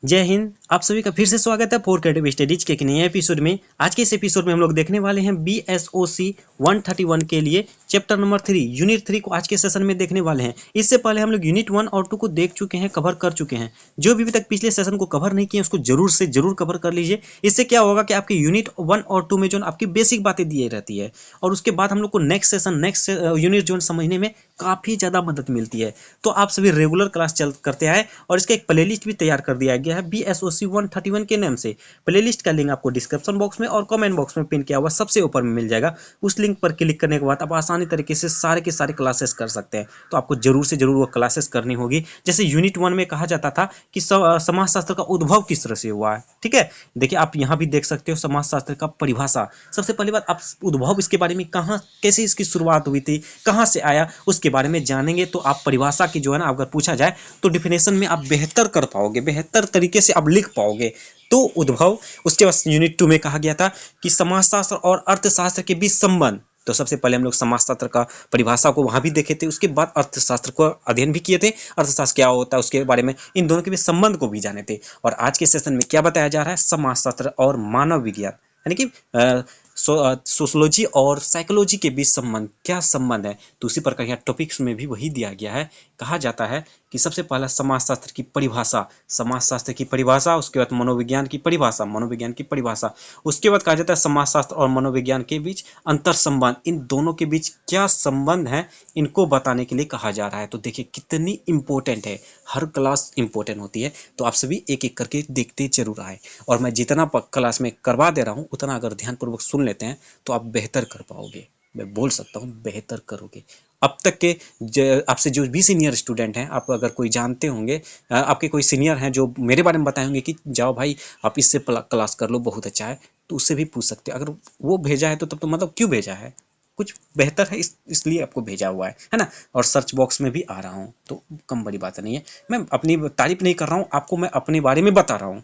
जय हिंद। आप सभी का फिर से स्वागत है फोर क्रिएटिव स्टडीज के एक नए एपिसोड में। आज के इस एपिसोड में हम लोग देखने वाले हैं BSOC 131 के लिए चैप्टर नंबर 3 यूनिट 3 को आज के सेशन में देखने वाले हैं। इससे पहले हम लोग यूनिट 1 और 2 को देख चुके हैं, कवर कर चुके हैं। जो भी अभी तक पिछले सेशन को कवर नहीं किए उसको जरूर से जरूर कवर कर लीजिए। इससे क्या होगा कि आपके यूनिट 1 और 2 में जो आपकी बेसिक बातें दी रहती है और उसके बाद हम लोग को नेक्स्ट सेशन नेक्स्ट यूनिट जो समझने में काफ़ी ज़्यादा मदद मिलती है। तो आप सभी रेगुलर क्लास करते आए और इसका एक प्लेलिस्ट भी तैयार कर दिया गया है BSOC 131 के नाम से। प्लेलिस्ट का लिंक आपको डिस्क्रिप्शन बॉक्स में और कमेंट बॉक्स में पिन किया हुआ सबसे ऊपर में मिल जाएगा। उस लिंक पर क्लिक करने के बाद आप आसानी तरीके से सारे के सारे क्लासेस कर सकते हैं। तो आपको जरूर से जरूर वो क्लासेस करनी होगी। जैसे यूनिट 1 में कहा जाता था कि समाजशास्त्र का उद्भव किस तरह से हुआ है। ठीक है, देखिए आप यहाँ भी देख सकते हो समाजशास्त्र का परिभाषा। सबसे पहली बात, आप उद्भव इसके बारे में कहाँ कैसे इसकी शुरुआत हुई थी, कहाँ से आया, उसके बारे में जानेंगे तो आप परिभाषा की जो है ना, अगर पूछा जाए तो डिफिनेशन में आप बेहतर कर पाओगे, बेहतर तरीके से आप लिख पाओगे। तो उद्भव, उसके बाद यूनिट 2 में कहा गया था कि समाजशास्त्र और अर्थशास्त्र के बीच संबंध। तो सबसे पहले हम लोग समाजशास्त्र का परिभाषा को वहां भी देखे थे, उसके बाद अर्थशास्त्र को अध्ययन भी किए थे, अर्थशास्त्र क्या होता है उसके बारे में, इन दोनों के बीच संबंध को भी जाने थे। और आज के सेशन में क्या बताया जा रहा है, समाजशास्त्र और मानव विज्ञान यानी कि सोशोलॉजी और साइकोलॉजी के बीच संबंध, क्या संबंध है। तो उसी प्रकार यहाँ टॉपिक्स में भी वही दिया गया है। कहा जाता है कि सबसे पहला समाजशास्त्र की परिभाषा, समाजशास्त्र की परिभाषा, उसके बाद मनोविज्ञान की परिभाषा, मनोविज्ञान की परिभाषा, उसके बाद कहा जाता है समाजशास्त्र और मनोविज्ञान के बीच अंतर संबंध, इन दोनों के बीच क्या संबंध है इनको बताने के लिए कहा जा रहा है। तो देखिए कितनी इंपॉर्टेंट है, हर क्लास इंपॉर्टेंट होती है। तो आप सभी एक एक करके देखते जरूर आए और मैं जितना क्लास में करवा दे रहा हूँ उतना अगर ध्यानपूर्वक सुन लेते हैं तो आप बेहतर कर पाओगे। मैं बोल सकता हूँ बेहतर करोगे। अब तक के आपसे जो भी सीनियर स्टूडेंट हैं, आप अगर कोई जानते होंगे, आपके कोई सीनियर हैं जो मेरे बारे में बताए होंगे कि जाओ भाई आप इससे क्लास कर लो बहुत अच्छा है, तो उससे भी पूछ सकते हैं। अगर वो भेजा है तो तब तो मतलब क्यों भेजा है, कुछ बेहतर है इसलिए आपको भेजा हुआ है ना। और सर्च बॉक्स में भी आ रहा हूँ तो कम बड़ी बात नहीं है। मैं अपनी तारीफ नहीं कर रहा हूँ, आपको मैं अपने बारे में बता रहा हूँ।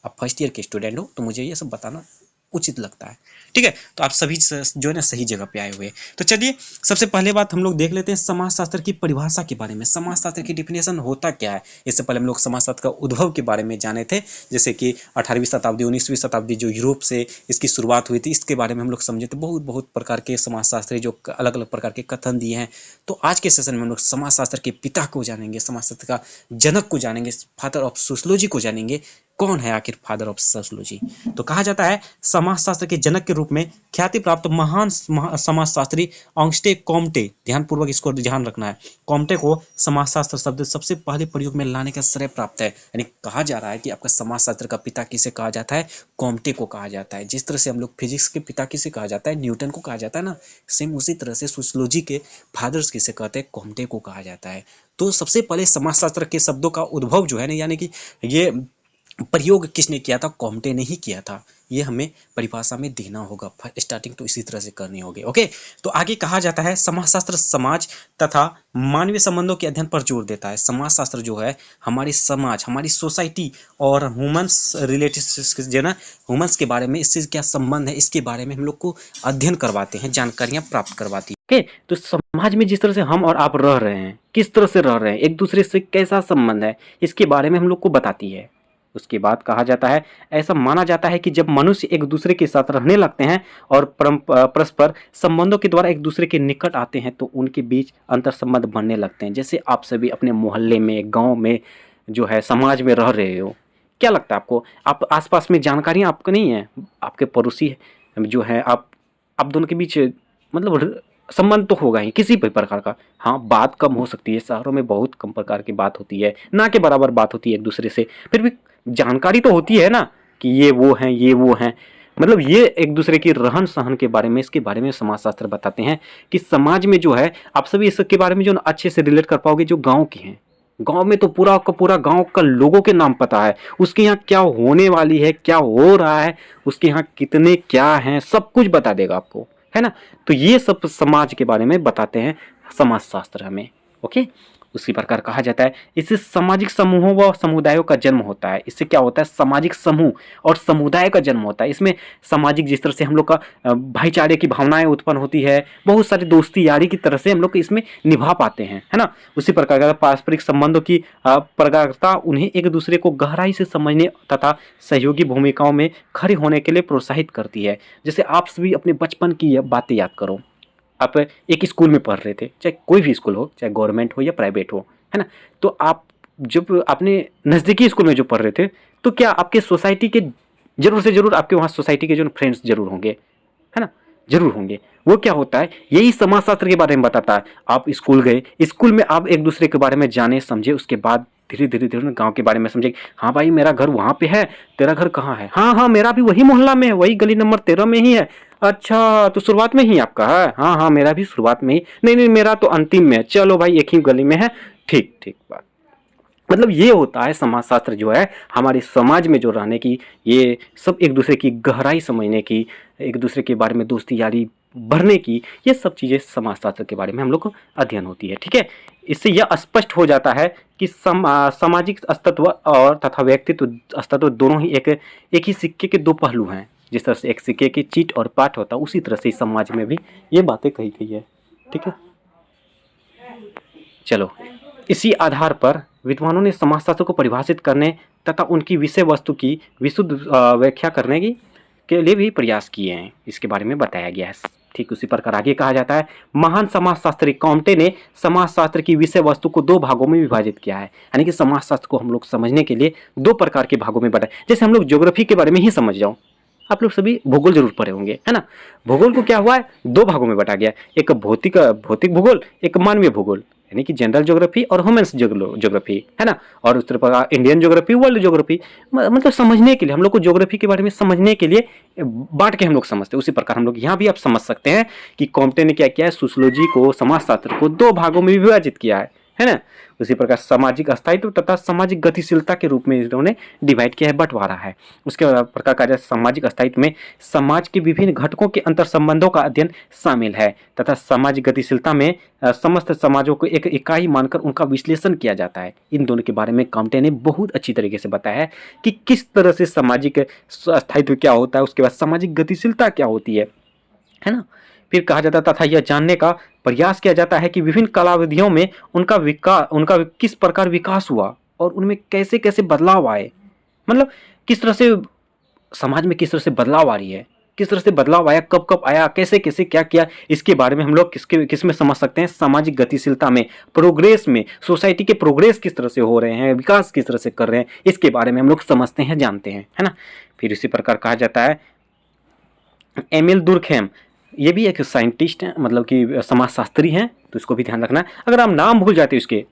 आप फर्स्ट ईयर के स्टूडेंट हो तो मुझे ये सब बताना उचित लगता है। ठीक है, तो आप सभी जो है ना सही जगह पे आए हुए हैं। तो चलिए सबसे पहले बात हम लोग देख लेते हैं समाजशास्त्र की परिभाषा के बारे में। समाजशास्त्र की डिफिनेशन होता क्या है। इससे पहले हम लोग समाजशास्त्र का उद्भव के बारे में जाने थे, जैसे कि 18वीं शताब्दी 19वीं शताब्दी जो यूरोप से इसकी शुरुआत हुई थी, इसके बारे में हम लोग समझे थे। बहुत बहुत प्रकार के समाजशास्त्री जो अलग अलग प्रकार के कथन दिए हैं। तो आज के सेशन में हम लोग समाजशास्त्र के पिता को जानेंगे, समाजशास्त्र का जनक को जानेंगे, फादर ऑफ सोशोलॉजी को जानेंगे। कौन है आखिर फादर ऑफ सोशोलॉजी। तो कहा जाता है समाजशास्त्र के जनक के रूप में ख्याति प्राप्त महान समाजशास्त्री ऑगस्टे कॉम्टे, ध्यानपूर्वक इसको ध्यान रखना है, कॉम्टे को समाजशास्त्र शब्द सबसे पहले प्रयोग में लाने का श्रेय प्राप्त है। यानी कहा जा रहा है कि आपका समाजशास्त्र का पिता किसे कहा जाता है, कॉम्टे को कहा जाता है। जिस तरह से हम लोग फिजिक्स के पिता किसे कहा जाता है, न्यूटन को कहा जाता है ना, सेम उसी तरह से सोशोलॉजी के फादर्स किसे कहते हैं, कॉम्टे को कहा जाता है। तो सबसे पहले समाजशास्त्र के शब्दों का उद्भव जो है ना, यानी कि ये प्रयोग किसने किया था, कॉम्टे ने ही किया था। ये हमें परिभाषा में देना होगा, स्टार्टिंग तो इसी तरह से करनी होगी। ओके, तो आगे कहा जाता है समाजशास्त्र समाज तथा मानवीय संबंधों के अध्ययन पर जोर देता है। समाजशास्त्र जो है हमारी समाज, हमारी सोसाइटी और ह्यूमंस रिलेटेड जो ना, ह्यूमंस के बारे में, इससे क्या संबंध है इसके बारे में हम लोग को अध्ययन करवाते हैं, जानकारियां प्राप्त करवाती है। ओके, तो समाज में जिस तरह से हम और आप रह रहे हैं, किस तरह से रह रहे हैं, एक दूसरे से कैसा संबंध है, इसके बारे में हम लोग को बताती है। उसके बाद कहा जाता है ऐसा माना जाता है कि जब मनुष्य एक दूसरे के साथ रहने लगते हैं और परस्पर संबंधों के द्वारा एक दूसरे के निकट आते हैं तो उनके बीच अंतर संबंध बनने लगते हैं। जैसे आप सभी अपने मोहल्ले में, गांव में जो है, समाज में रह रहे हो, क्या लगता है आपको, आप आसपास में जानकारियां आपको नहीं है, आपके पड़ोसी जो है, आप दोनों के बीच मतलब संबंध तो होगा ही किसी भी प्रकार का। हाँ, बात कम हो सकती है, शहरों में बहुत कम प्रकार की बात होती है, ना के बराबर बात होती है एक दूसरे से, फिर भी जानकारी तो होती है ना कि ये वो हैं, ये वो हैं। मतलब ये एक दूसरे की रहन सहन के बारे में, इसके बारे में समाजशास्त्र बताते हैं कि समाज में जो है, आप सभी इसके बारे में जो अच्छे से रिलेट कर पाओगे जो गांव के हैं। गांव में तो पूरा का पूरा गांव का लोगों के नाम पता है, उसके यहाँ क्या होने वाली है, क्या हो रहा है, उसके यहाँ कितने क्या हैं, सब कुछ बता देगा आपको, है ना। तो ये सब समाज के बारे में बताते हैं समाजशास्त्र हमें। ओके, उसी प्रकार कहा जाता है इससे सामाजिक समूहों व समुदायों का जन्म होता है। इससे क्या होता है, सामाजिक समूह और समुदाय का जन्म होता है। इसमें सामाजिक जिस तरह से हम लोग का भाईचारे की भावनाएं उत्पन्न होती है, बहुत सारी दोस्ती यारी की तरह से हम लोग इसमें निभा पाते हैं, है ना। उसी प्रकार का पारस्परिक संबंधों की प्रगाढ़ता उन्हें एक दूसरे को गहराई से समझने तथा सहयोगी भूमिकाओं में खड़े होने के लिए प्रोत्साहित करती है। जैसे आप सभी अपने बचपन की बातें याद करो, आप एक स्कूल में पढ़ रहे थे, चाहे कोई भी स्कूल हो, चाहे गवर्नमेंट हो या प्राइवेट हो, है ना। तो आप जब अपने नज़दीकी स्कूल में जो पढ़ रहे थे, तो क्या आपके सोसाइटी के जरूर से जरूर आपके वहाँ सोसाइटी के जो फ्रेंड्स जरूर होंगे, है ना, जरूर होंगे। वो क्या होता है, यही समाजशास्त्र के बारे में बताता है। आप स्कूल गए, स्कूल में आप एक दूसरे के बारे में जाने समझे, उसके बाद धीरे धीरे धीरे गांव के बारे में समझे। हाँ भाई, मेरा घर वहाँ पे है, तेरा घर कहाँ है? हाँ हाँ, मेरा भी वही मोहल्ला में है, वही गली नंबर 13 में ही है। अच्छा, तो शुरुआत में ही आपका है? हाँ हाँ, मेरा भी शुरुआत में ही। नहीं नहीं, मेरा तो अंतिम में है। चलो भाई, एक ही गली में है। ठीक ठीक बात। मतलब ये होता है समाजशास्त्र जो है, हमारे समाज में जो रहने की, ये सब एक दूसरे की गहराई समझने की, एक दूसरे के बारे में दोस्ती यारी बढ़ने की, ये सब चीज़ें समाजशास्त्र के बारे में हम लोग को अध्ययन होती है। ठीक है, इससे यह स्पष्ट हो जाता है कि सामाजिक अस्तित्व और तथा व्यक्तित्व अस्तित्व दोनों ही एक ही सिक्के के दो पहलू हैं। जिस तरह से एक सिक्के की चीट और पाट होता है, उसी तरह से समाज में भी ये बातें कही गई है। ठीक है, चलो, इसी आधार पर विद्वानों ने समाजशास्त्र को परिभाषित करने तथा उनकी विषय वस्तु की विशुद्ध व्याख्या करने के लिए भी प्रयास किए हैं। इसके बारे में बताया गया है। ठीक उसी प्रकार आगे कहा जाता है, महान समाजशास्त्री कॉम्टे ने समाजशास्त्र की विषय वस्तु को दो भागों में विभाजित किया है। यानी कि समाजशास्त्र को हम लोग समझने के लिए दो प्रकार के भागों में बांटा। जैसे हम लोग ज्योग्राफी के बारे में ही समझ जाओ, आप लोग सभी भूगोल जरूर पढ़े होंगे, है ना। भूगोल को क्या हुआ है, दो भागों में बांटा गया, एक भौतिक भूगोल, एक मानवीय भूगोल, यानी कि जनरल ज्योग्राफी और ह्यूमन्स ज्योग्राफी, है ना। और उस तरह इंडियन ज्योग्राफी, वर्ल्ड ज्योग्राफी, मतलब समझने के लिए हम लोग को ज्योग्राफी के बारे में समझने के लिए बांट के हम लोग समझते हैं। उसी प्रकार हम लोग यहाँ भी आप समझ सकते हैं कि कॉम्टे ने क्या किया है, सोशियोलॉजी को, समाजशास्त्र को दो भागों में विभाजित किया है ना। उसी प्रकार सामाजिक स्थायित्व तथा सामाजिक गतिशीलता के रूप में इन्होंने डिवाइड किया है, बंटवारा है। उसके प्रकार कहा जाए, सामाजिक स्थायित्व में समाज के विभिन्न घटकों के अंतर संबंधों का अध्ययन शामिल है तथा सामाजिक गतिशीलता में समस्त समाजों को एक इकाई मानकर उनका विश्लेषण किया जाता है। इन दोनों के बारे में कॉम्टे ने बहुत अच्छी तरीके से बताया है कि किस तरह से सामाजिक स्थायित्व क्या होता है, उसके बाद सामाजिक गतिशीलता क्या होती है ना। फिर कहा जाता तथा यह जानने का प्रयास किया जाता है कि विभिन्न कालावधियों में उनका किस प्रकार विकास हुआ और उनमें कैसे कैसे बदलाव आए। मतलब किस तरह से समाज में किस तरह से बदलाव आ रही है, किस तरह से बदलाव आया, कब कब आया, कैसे कैसे क्या किया, इसके बारे में हम लोग किस में समझ सकते हैं, सामाजिक गतिशीलता में, प्रोग्रेस में, सोसाइटी के प्रोग्रेस किस तरह से हो रहे हैं, विकास किस तरह से कर रहे हैं, इसके बारे में हम लोग समझते हैं, जानते हैं, है ना। फिर इसी प्रकार कहा जाता है, एमिल दुर्कहेम, ये भी एक साइंटिस्ट हैं, मतलब कि समाजशास्त्री हैं, तो इसको भी ध्यान रखना है। अगर आप नाम भूल जाते हो इसके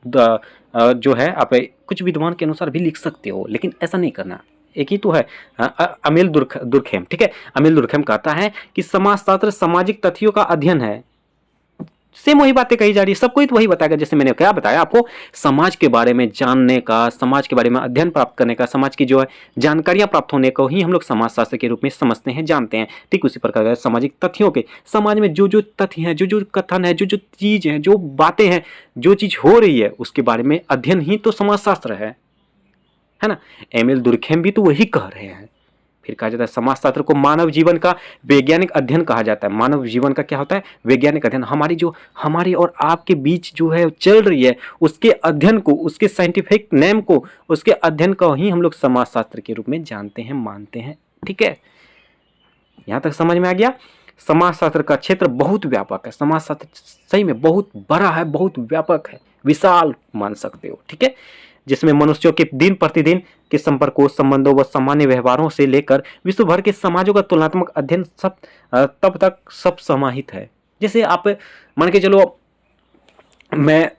जो है, आप कुछ विद्वान के अनुसार भी लिख सकते हो, लेकिन ऐसा नहीं करना, एक ही तो है, अमिल दुर्कहेम। ठीक है, अमिल दुर्कहेम कहता है कि समाजशास्त्र सामाजिक तथ्यों का अध्ययन है। सेम वही बातें कही जा रही है, सब कोई तो वही बताएगा। जैसे मैंने क्या बताया आपको, समाज के बारे में जानने का, समाज के बारे में अध्ययन प्राप्त करने का, समाज की जो है जानकारियां प्राप्त होने को ही हम लोग समाजशास्त्र के रूप में समझते हैं, जानते हैं। ठीक उसी प्रकार सामाजिक तथ्यों के, समाज में जो जो तथ्य हैं, जो जो कथन है, जो जो चीज है, जो बातें हैं, जो चीज हो रही है, उसके बारे में अध्ययन ही तो समाजशास्त्र है ना। एमिल दुर्कहेम भी तो वही कह रहे हैं। फिर कहा जाता है, समाजशास्त्र को मानव जीवन का वैज्ञानिक अध्ययन कहा जाता है। मानव जीवन का क्या होता है, वैज्ञानिक अध्ययन। हमारी और आपके बीच जो है चल रही है, उसके अध्ययन को, उसके साइंटिफिक नेम को, उसके अध्ययन को ही हम लोग समाजशास्त्र के रूप में जानते हैं, मानते हैं। ठीक है, यहां तक समझ में आ गया। समाजशास्त्र का क्षेत्र बहुत व्यापक है, समाजशास्त्र सही में बहुत बड़ा है, बहुत व्यापक है, विशाल मान सकते हो। ठीक है, जिसमें मनुष्यों के दिन प्रतिदिन के संपर्कों, संबंधों व सामान्य व्यवहारों से लेकर विश्व भर के समाजों का तुलनात्मक अध्ययन सब तब तक सब समाहित है। जैसे आप मान के चलो, मैं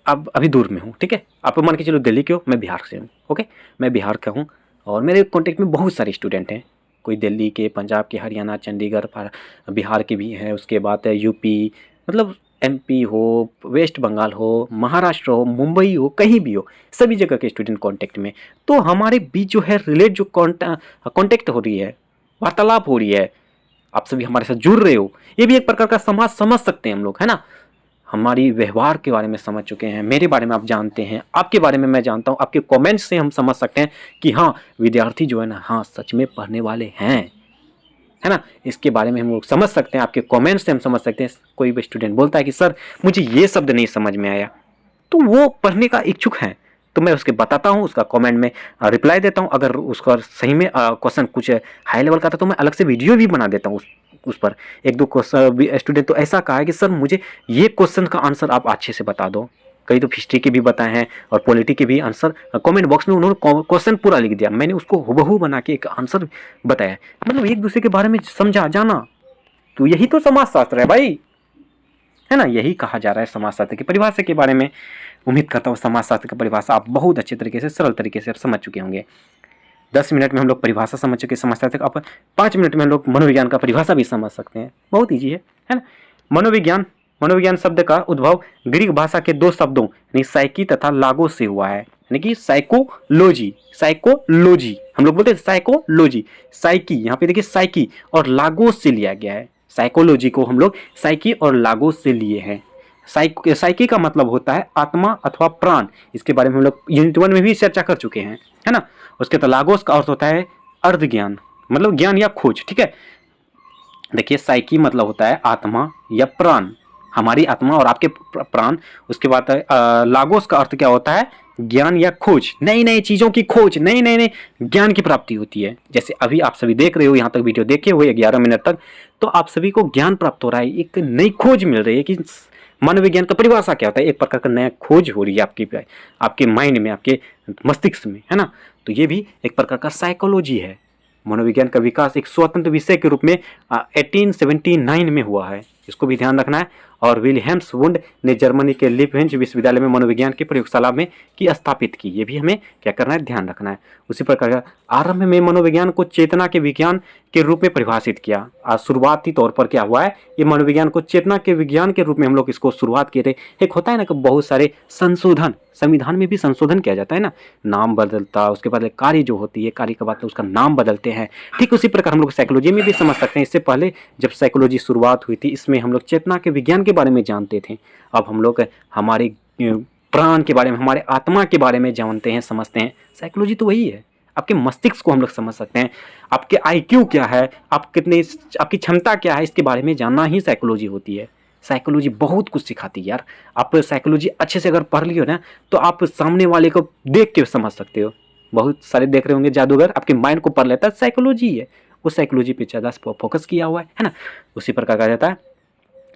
अब अभी दूर में हूँ, ठीक है, आप मान के चलो दिल्ली के हो, मैं बिहार से हूँ, ओके, मैं बिहार का हूँ और मेरे कॉन्टेक्ट में बहुत सारे स्टूडेंट हैं, कोई दिल्ली के, पंजाब के, हरियाणा, चंडीगढ़, बिहार के भी हैं, उसके बाद यूपी, मतलब एमपी हो, वेस्ट बंगाल हो, महाराष्ट्र हो, मुंबई हो, कहीं भी हो, सभी जगह के स्टूडेंट कांटेक्ट में। तो हमारे बीच जो है रिलेट, जो कांटेक्ट हो रही है, वार्तालाप हो रही है, आप सभी हमारे साथ जुड़ रहे हो, ये भी एक प्रकार का समाज समझ सकते हैं हम लोग, है ना। हमारी व्यवहार के बारे में समझ चुके हैं, मेरे बारे में आप जानते हैं, आपके बारे में मैं जानता हूँ। आपके कमेंट्स से हम समझ सकते हैं कि हाँ विद्यार्थी जो है ना, हाँ सच में पढ़ने वाले हैं, है ना। इसके बारे में हम लोग समझ सकते हैं, आपके कमेंट्स से हम समझ सकते हैं। कोई भी स्टूडेंट बोलता है कि सर मुझे ये शब्द नहीं समझ में आया, तो वो पढ़ने का इच्छुक है, तो मैं उसके बताता हूँ, उसका कमेंट में रिप्लाई देता हूँ। अगर उसका सही में क्वेश्चन कुछ हाई लेवल का था तो मैं अलग से वीडियो भी बना देता हूँ उस पर। एक दो क्वेश्चन स्टूडेंट तो ऐसा कहा है कि सर मुझे ये क्वेश्चन का आंसर आप अच्छे से बता दो। कई तो हिस्ट्री के भी बताए हैं और पॉलिटी के भी आंसर कमेंट बॉक्स में उन्होंने क्वेश्चन पूरा लिख दिया, मैंने उसको हुबहू बना के एक आंसर बताया। मतलब एक दूसरे के बारे में समझा जाना, तो यही तो समाजशास्त्र है भाई, है ना। यही कहा जा रहा है समाजशास्त्र की परिभाषा के बारे में। उम्मीद करता हूँ समाजशास्त्र की परिभाषा आप बहुत अच्छे तरीके से, सरल तरीके से आप समझ चुके होंगे। 10 मिनट में हम लोग परिभाषा समझ चुके समाजशास्त्र का। अब 5 मिनट में हम लोग मनोविज्ञान का परिभाषा भी समझ सकते हैं, बहुत ईजी है ना। मनोविज्ञान, मनोविज्ञान शब्द का उद्भव ग्रीक भाषा के दो शब्दों यानी साइकी तथा लागोस से हुआ है, यानी कि साइकोलॉजी, साइकोलॉजी हम लोग बोलते हैं साइकोलॉजी, साइकी, यहाँ पे देखिए साइकी और लागोस से लिया गया है। साइकोलॉजी को हम लोग साइकी और लागोस से लिए हैं। साइकी का मतलब होता है आत्मा अथवा प्राण, इसके बारे में हम लोग यूनिट 1 में भी चर्चा कर चुके हैं, है ना। उसके तो लागोस का अर्थ होता है अर्ध ज्ञान, मतलब ज्ञान या खोज, ठीक है। देखिए साइकी मतलब होता है आत्मा या प्राण, हमारी आत्मा और आपके प्राण। उसके बाद लागोस का अर्थ क्या होता है, ज्ञान या खोज, नई नई चीजों की खोज, नई नई ज्ञान की प्राप्ति होती है। जैसे अभी आप सभी देख रहे हो, यहाँ तक वीडियो देखे हुए 11 मिनट तक, तो आप सभी को ज्ञान प्राप्त हो रहा है, एक नई खोज मिल रही है कि मनोविज्ञान का परिभाषा क्या होता है। एक प्रकार का नया खोज हो रही है आपके माइंड में, आपके मस्तिष्क में, है ना। तो ये भी एक प्रकार का साइकोलॉजी है। मनोविज्ञान का विकास एक स्वतंत्र विषय के रूप में 1879 में हुआ है, इसको भी ध्यान रखना है। और विल्हेम्स वुंड ने जर्मनी के लिपजिग विश्वविद्यालय में मनोविज्ञान की प्रयोगशाला में स्थापित की, ये भी हमें क्या करना है, ध्यान रखना है। उसी प्रकार आरंभ में मनोविज्ञान को चेतना के विज्ञान के रूप में परिभाषित किया। शुरुआती तौर पर क्या हुआ है, ये मनोविज्ञान को चेतना के विज्ञान के रूप में हम लोग इसको शुरुआत किए थे। एक होता है ना कि बहुत सारे संशोधन, संविधान में भी संशोधन किया जाता है ना, नाम बदलता, उसके बाद कार्य जो होती है, कार्य के बाद उसका नाम बदलते हैं। ठीक उसी प्रकार हम लोग साइकोलॉजी में भी समझ सकते हैं। इससे पहले जब साइकोलॉजी शुरुआत हुई थी, इसमें हम लोग चेतना के विज्ञान के बारे में जानते थे। अब हम लोग हमारे प्राण के बारे में, हमारे आत्मा के बारे में जानते हैं, समझते हैं। साइकोलॉजी तो वही है, आपके मस्तिष्क को हम लोग समझ सकते हैं, आपके IQ क्या है, आपकी क्षमता क्या है, इसके बारे में जानना ही साइकोलॉजी होती है। साइकोलॉजी बहुत कुछ सिखाती है यार। आप साइकोलॉजी अच्छे से अगर पढ़ लियो ना, तो आप सामने वाले को देख के समझ सकते हो। बहुत सारे देख रहे होंगे जादूगर, आपके माइंड को पढ़ लेता है, साइकोलॉजी है, वो साइकोलॉजी पे ज़्यादा फोकस किया हुआ है ना। उसी प्रकार कहा जाता है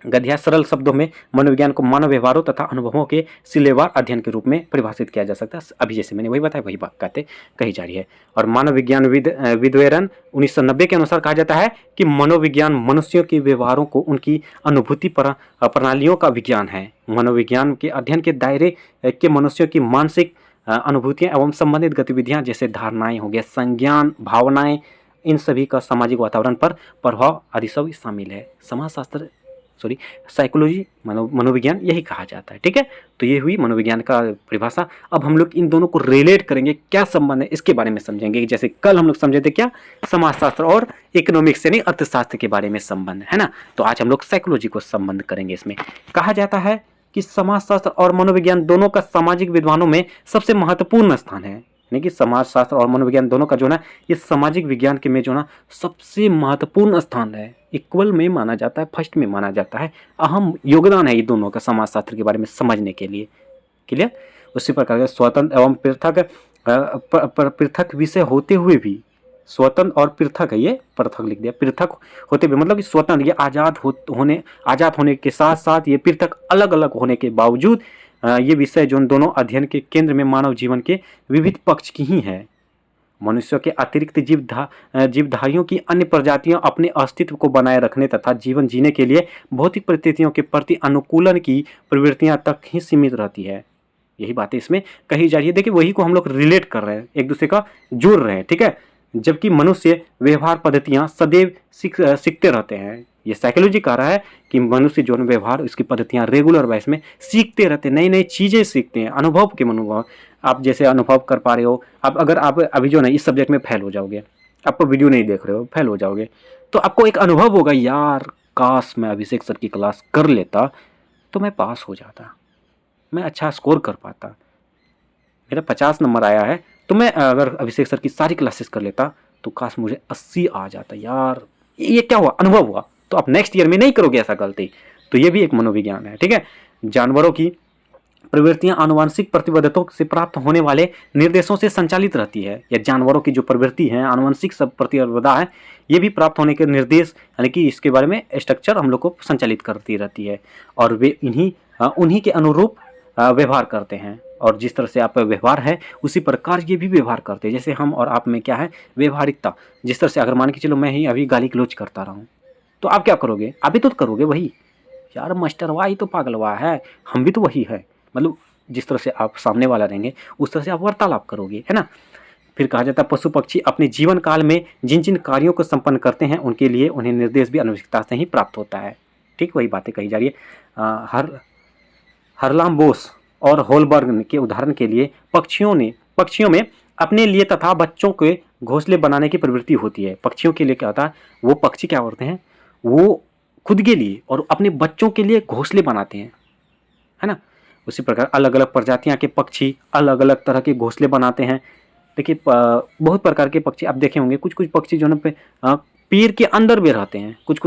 गद्या सरल शब्दों में मनोविज्ञान को मानव व्यवहारों तथा अनुभवों के सिलेवार अध्ययन के रूप में परिभाषित किया जा सकता है। अभी जैसे मैंने वही बताया, वही बात कही जा रही है। और मानव विज्ञान विद्वेरन 1990 के अनुसार कहा जाता है कि मनोविज्ञान मनुष्यों के व्यवहारों को उनकी अनुभूति प्रणालियों का विज्ञान है। मनोविज्ञान के अध्ययन के दायरे के मनुष्यों की मानसिक अनुभूतियाँ एवं संबंधित गतिविधियाँ जैसे धारणाएं हो गया, संज्ञान, भावनाएं, इन सभी का सामाजिक वातावरण पर प्रभाव आदि सब शामिल है। समाजशास्त्र साइकोलॉजी, मनोविज्ञान यही कहा जाता है, ठीक है। तो ये हुई मनोविज्ञान का परिभाषा। अब हम लोग इन दोनों को रिलेट करेंगे, क्या संबंध है इसके बारे में समझेंगे। जैसे कल हम लोग समझे थे क्या, समाजशास्त्र और इकोनॉमिक्स यानी अर्थशास्त्र के बारे में संबंध, है ना। तो आज हम लोग साइकोलॉजी को संबंध करेंगे। इसमें कहा जाता है कि समाजशास्त्र और मनोविज्ञान दोनों का सामाजिक विद्वानों में सबसे महत्वपूर्ण स्थान है। यानी कि समाजशास्त्र और मनोविज्ञान दोनों का जो ना, ये सामाजिक विज्ञान के में जो ना सबसे महत्वपूर्ण स्थान है, इक्वल में माना जाता है, फर्स्ट में माना जाता है। अहम योगदान है ये दोनों का समाजशास्त्र के बारे में समझने के लिए। क्लियर। उसी प्रकार के स्वतंत्र एवं पृथक विषय होते हुए भी, स्वतंत्र और पृथक है, ये पृथक लिख दिया, पृथक होते हुए मतलब कि स्वतंत्र, ये आजाद होने के साथ साथ ये पृथक अलग अलग होने के बावजूद ये विषय जो दोनों अध्ययन के केंद्र में मानव जीवन के विविध पक्ष की ही है। मनुष्यों के अतिरिक्त जीवधारियों की अन्य प्रजातियां अपने अस्तित्व को बनाए रखने तथा जीवन जीने के लिए भौतिक परिस्थितियों के प्रति अनुकूलन की प्रवृत्तियां तक ही सीमित रहती है। यही बातें इसमें कही जा रही है। देखिए वही को हम लोग रिलेट कर रहे हैं, एक दूसरे का जोड़ रहे हैं, ठीक है। जबकि मनुष्य व्यवहार पद्धतियां सदैव सीखते रहते हैं। ये साइकोलॉजी कह रहा है कि मनुष्य जो व्यवहार, इसकी पद्धतियां रेगुलर बेस में सीखते रहते हैं, नई नई चीजें सीखते हैं, अनुभव के अनुभव। आप जैसे अनुभव कर पा रहे हो, अब अगर आप अभी जो ना इस सब्जेक्ट में फेल हो जाओगे, आपको वीडियो नहीं देख रहे हो, फेल हो जाओगे, तो आपको एक अनुभव होगा, यार काश मैं अभिषेक सर की क्लास कर लेता तो मैं पास हो जाता, मैं अच्छा स्कोर कर पाता। मेरा 50 नंबर आया है तो मैं अगर अभिषेक सर की सारी क्लासेस कर लेता तो काश मुझे 80 आ जाता। यार ये क्या हुआ, अनुभव हुआ। तो आप नेक्स्ट ईयर में नहीं करोगे ऐसा गलती। तो ये भी एक मनोविज्ञान है, ठीक है। जानवरों की प्रवृत्तियां आनुवंशिक प्रतिबद्धताओं से प्राप्त होने वाले निर्देशों से संचालित रहती है। या जानवरों की जो प्रवृत्ति है, आनुवंशिक सब प्रतिबद्धता है, ये भी प्राप्त होने के निर्देश यानी कि इसके बारे में स्ट्रक्चर हम लोग को संचालित करती रहती है और वे उन्हीं के अनुरूप व्यवहार करते हैं। और जिस तरह से आप व्यवहार है उसी प्रकार ये भी व्यवहार करते हैं। जैसे हम और आप में क्या है, व्यवहारिकता। जिस तरह से अगर मान के चलो मैं ही अभी गाली गलौज करता रहा हूँ तो आप क्या करोगे, आप भी तो करोगे वही। यार मास्टरवा ही तो पागलवा है, हम भी तो वही है। मतलब जिस तरह से आप सामने वाला रहेंगे उस तरह से आप वार्तालाप करोगे, है ना। फिर कहा जाता है पशु पक्षी अपने जीवन काल में जिन जिन कार्यों को संपन्न करते हैं उनके लिए उन्हें निर्देश भी आनुवंशिकता से ही प्राप्त होता है। ठीक वही बातें कही जा रही है। हरलाम बोस और होलबर्ग के उदाहरण के लिए पक्षियों में अपने लिए तथा बच्चों के घोंसले बनाने की प्रवृत्ति होती है। पक्षियों के लिए क्या होता है, वो पक्षी क्या करते हैं, वो खुद के लिए और अपने बच्चों के लिए घोंसले बनाते हैं, है ना। उसी प्रकार अलग अलग प्रजातियां के पक्षी अलग अलग तरह के घोंसले बनाते हैं। देखिए बहुत प्रकार के पक्षी आप देखे होंगे। कुछ कुछ पक्षी जो है पेड़ के अंदर भी रहते हैं, कुछ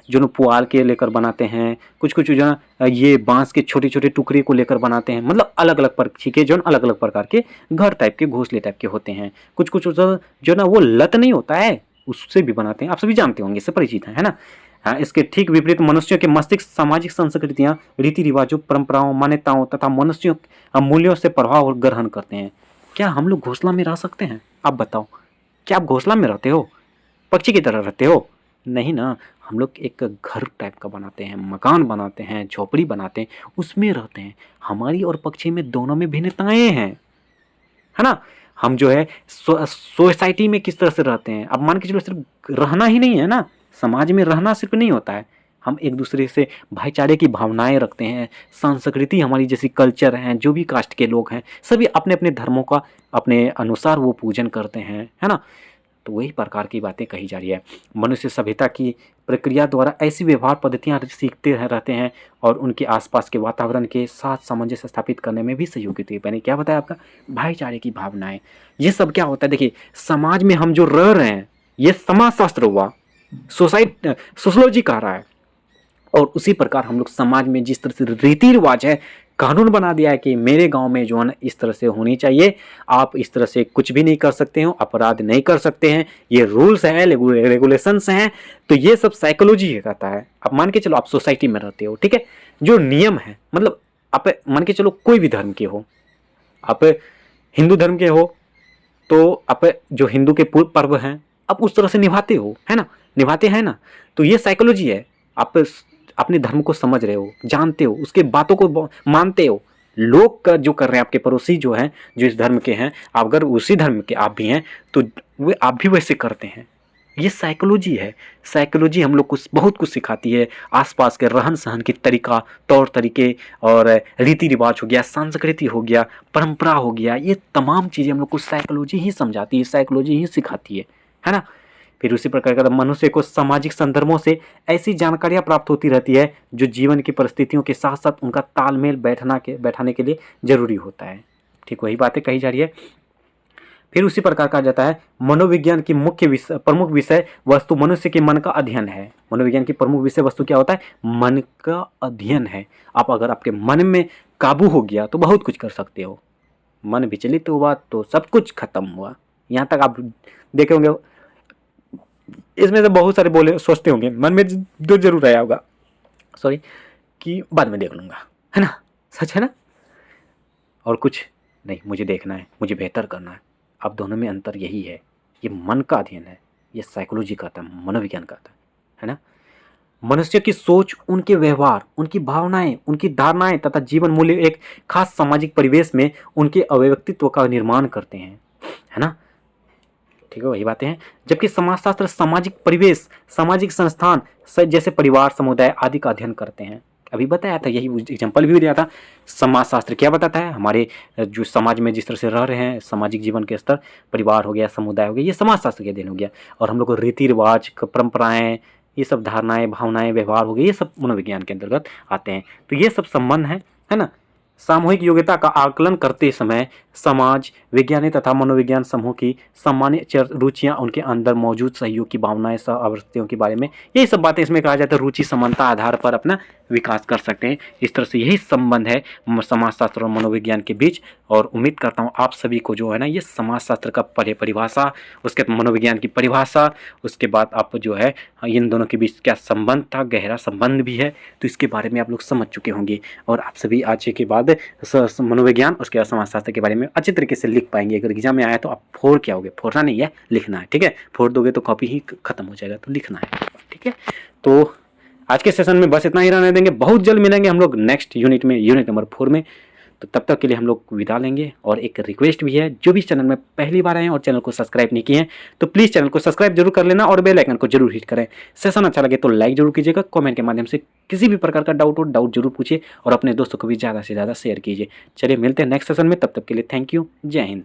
जो पुआल के लेकर बनाते हैं, कुछ जो है ये बांस के छोटे छोटे टुकड़े को लेकर बनाते हैं। मतलब अलग अलग पक्षी के जो अलग अलग प्रकार के घर टाइप के घोंसले टाइप के होते हैं। कुछ जो ना वो लत नहीं होता है उससे भी बनाते हैं। आप सभी जानते होंगे, इससे परिचित है ना। इसके ठीक विपरीत मनुष्यों के मस्तिष्क सामाजिक संस्कृतियां, रीति रिवाजों, परंपराओं, मान्यताओं तथा मनुष्यों मूल्यों से प्रभाव और ग्रहण करते हैं। क्या हम लोग घोंसला में रह सकते हैं? आप बताओ, क्या आप घोंसला में रहते हो, पक्षी की तरह रहते हो? नहीं ना। हम लोग एक घर टाइप का बनाते हैं, मकान बनाते हैं, झोपड़ी बनाते हैं, उसमें रहते हैं। हमारी और पक्षी में दोनों में भिन्नताएं हैं, है ना। हम जो है सोसाइटी में किस तरह से रहते हैं। अब मान के चलो सिर्फ रहना ही नहीं है ना, समाज में रहना सिर्फ नहीं होता है। हम एक दूसरे से भाईचारे की भावनाएं रखते हैं। संस्कृति हमारी जैसी कल्चर हैं, जो भी कास्ट के लोग हैं सभी अपने अपने धर्मों का अपने अनुसार वो पूजन करते हैं, है ना। तो वही प्रकार की बातें कही जा रही है। मनुष्य सभ्यता की प्रक्रिया द्वारा ऐसी व्यवहार पद्धतियाँ सीखते रहते हैं और उनके आसपास के वातावरण के साथ सामंजस्य स्थापित करने में भी सहयोगी होती है। मैंने क्या बताया आपका, भाईचारे की भावनाएं, ये सब क्या होता है। देखिए समाज में हम जो रह रहे हैं ये समाज शास्त्र हुआ, सोशोलॉजी कह रहा है। और उसी प्रकार हम लोग समाज में जिस तरह से रीति रिवाज है, कानून बना दिया है कि मेरे गांव में जो है ना इस तरह से होनी चाहिए, आप इस तरह से कुछ भी नहीं कर सकते हो, अपराध नहीं कर सकते हैं, ये रूल्स हैं, रेगुलेशंस हैं। तो ये सब साइकोलॉजी रहता है। अब मान के चलो आप सोसाइटी में रहते हो, ठीक है, जो नियम है, मतलब आप मान के चलो कोई भी धर्म के हो, आप हिंदू धर्म के हो तो आप जो हिंदू के पर्व हैं आप उस तरह से निभाते हो, है ना, निभाते हैं ना। तो ये साइकोलॉजी है। आप अपने धर्म को समझ रहे हो, जानते हो, उसके बातों को मानते हो। लोग का जो कर रहे हैं, आपके पड़ोसी जो हैं, जो इस धर्म के हैं, अगर उसी धर्म के आप भी हैं तो वे आप भी वैसे करते हैं। ये साइकोलॉजी है। साइकोलॉजी हम लोग को बहुत कुछ सिखाती है। आसपास के रहन सहन की तरीका, तौर तरीके और रीति रिवाज हो गया, संस्कृति हो गया, परंपरा हो गया, ये तमाम चीज़ें हम लोग को साइकोलॉजी ही समझाती है, साइकोलॉजी ही सिखाती है ना। फिर उसी प्रकार का मनुष्य को सामाजिक संदर्भों से ऐसी जानकारियां प्राप्त होती रहती है जो जीवन की परिस्थितियों के साथ साथ उनका तालमेल बैठाने के लिए जरूरी होता है। ठीक वही बातें कही जा रही है। फिर उसी प्रकार कहा जाता है मनोविज्ञान की प्रमुख विषय वस्तु मनुष्य के मन का अध्ययन है। मनोविज्ञान की प्रमुख विषय वस्तु क्या होता है, मन का अध्ययन है। आप अगर आपके मन में काबू हो गया तो बहुत कुछ कर सकते हो। मन विचलित हुआ तो सब कुछ खत्म हुआ। यहाँ तक आप देखे होंगे। इसमें से बहुत सारे बोले सोचते होंगे मन में जो जरूर आया होगा, सॉरी, कि बाद में देख लूंगा, है ना। सच है ना। और कुछ नहीं, मुझे देखना है, मुझे बेहतर करना है। अब दोनों में अंतर यही है। ये मन का अध्ययन है, ये साइकोलॉजी कहता है, मनोविज्ञान कहता है ना। मनुष्य की सोच, उनके व्यवहार, उनकी भावनाएं, उनकी धारणाएं तथा जीवन मूल्य एक खास सामाजिक परिवेश में उनके अव्यक्तित्व का निर्माण करते हैं, है ना। ठीक है, वही बातें हैं। जबकि समाजशास्त्र सामाजिक परिवेश, सामाजिक संस्थान जैसे परिवार, समुदाय आदि का अध्ययन करते हैं। अभी बताया था, यही एग्जाम्पल भी दिया था। समाजशास्त्र क्या बताता है, हमारे जो समाज में जिस तरह से रह रहे हैं, सामाजिक जीवन के स्तर, परिवार हो गया, समुदाय हो गया, ये समाजशास्त्र के अध्ययन हो गया। और हम लोग को रीति रिवाज, परंपराएं, ये सब धारणाएं, भावनाएं, व्यवहार हो गए, ये सब मनोविज्ञान के अंतर्गत आते हैं। तो ये सब संबंध है ना। सामूहिक योग्यता का आकलन करते समय समाज विज्ञानी तथा मनोविज्ञान समूह की सामान्य रुचियां, उनके अंदर मौजूद सहयोग की भावनाएं, सह आवृत्तियों के बारे में, यही सब बातें इसमें कहा जाता है। रुचि समानता आधार पर अपना विकास कर सकते हैं। इस तरह से यही संबंध है समाजशास्त्र और मनोविज्ञान के बीच। और उम्मीद करता हूँ आप सभी को जो है ना ये समाजशास्त्र का परिभाषा, उसके मनोविज्ञान की परिभाषा, उसके बाद आप जो है इन दोनों के बीच क्या संबंध था, गहरा संबंध भी है, तो इसके बारे में आप लोग समझ चुके होंगे। और आप सभी आज के बाद मनोविज्ञान उसके बाद समाजशास्त्र के बारे में अच्छी तरीके से लिख पाएंगे। अगर एग्जाम में आया तो आप 4 क्या होगे, फोड़ना नहीं है, लिखना है, ठीक है। 4 दोगे तो कॉपी ही खत्म हो जाएगा, तो लिखना है, ठीक है। तो आज के सेशन में बस इतना ही रहने देंगे। बहुत जल्द मिलेंगे हम लोग नेक्स्ट यूनिट में, यूनिट नंबर 4 में। तो तब तक के लिए हम लोग विदा लेंगे। और एक रिक्वेस्ट भी है, जो भी चैनल में पहली बार आए हैं और चैनल को सब्सक्राइब नहीं किए हैं तो प्लीज़ चैनल को सब्सक्राइब जरूर कर लेना और बेल आइकन को जरूर हिट करें। सेशन अच्छा लगे तो लाइक जरूर कीजिएगा, कमेंट के माध्यम से किसी भी प्रकार का डाउट जरूर पूछिए और अपने दोस्तों को भी ज़्यादा से ज़्यादा शेयर कीजिए। चलिए मिलते हैं नेक्स्ट सेशन में, तब तक के लिए थैंक यू, जय हिंद।